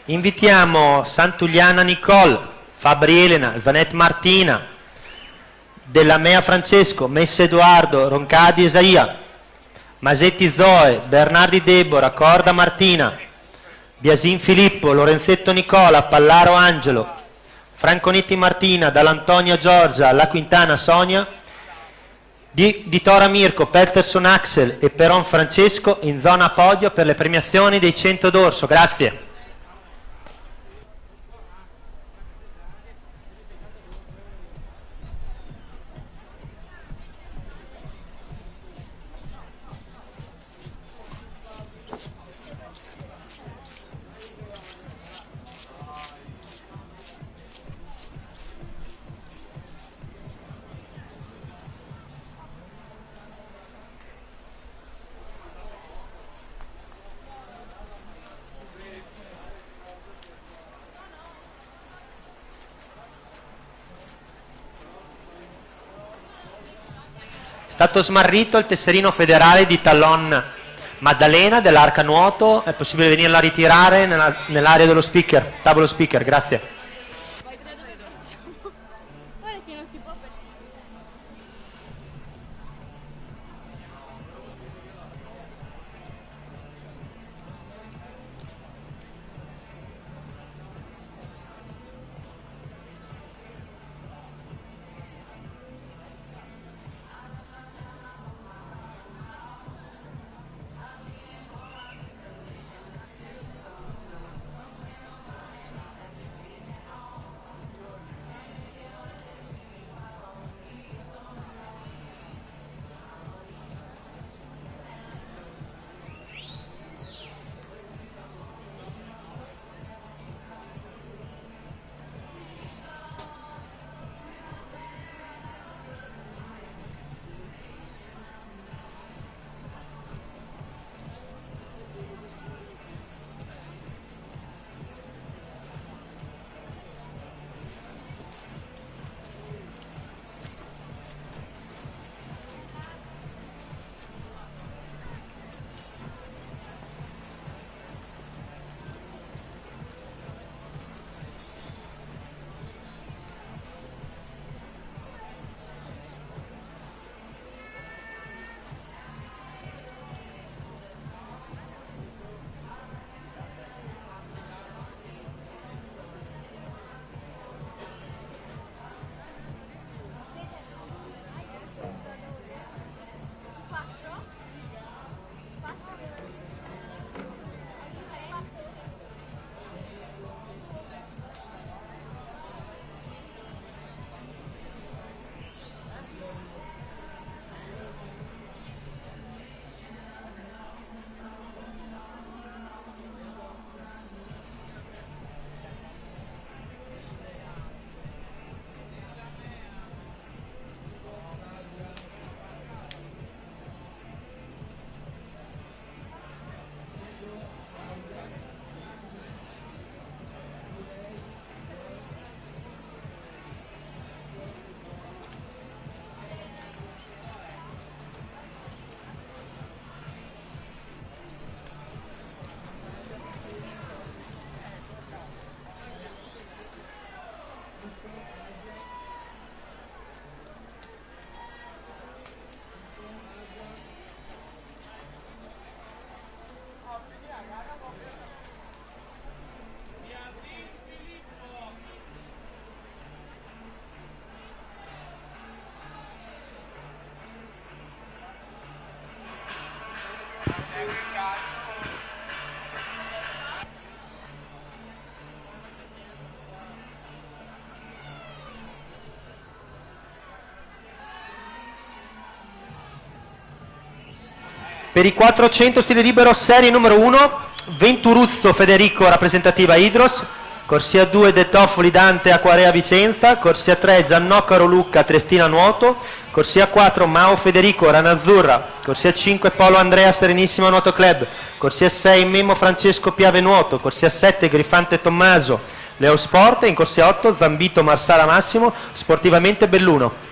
Invitiamo Santuliana Nicole, Fabri Elena, Zanet Martina, Della Mea Francesco, Messe Edoardo, Roncadi Esaia, Masetti Zoe, Bernardi Deborah, Corda Martina, Biasin Filippo, Lorenzetto Nicola, Pallaro Angelo, Franconetti Martina, Dall'Antonia Giorgia, La Quintana Sonia, di Tora Mirko, Peterson Axel e Peron Francesco in zona podio per le premiazioni dei 100 d'orso. Grazie. È stato smarrito il tesserino federale di Talon Maddalena dell'Arca Nuoto, è possibile venirla a ritirare nell'area dello speaker, tavolo speaker, grazie. Per i 400 stile libero serie numero 1, Venturuzzo Federico rappresentativa Idros, corsia 2 De Toffoli Dante Acquarea Vicenza, corsia 3 Giannoccaro Lucca Triestina Nuoto, corsia 4 Mao Federico Rana Azzurra, corsia 5 Polo Andrea Serenissimo Nuoto Club, corsia 6 Memo Francesco Piave Nuoto, corsia 7 Grifante Tommaso Leo Sport e in corsia 8 Zambito Marsala Massimo Sportivamente Belluno.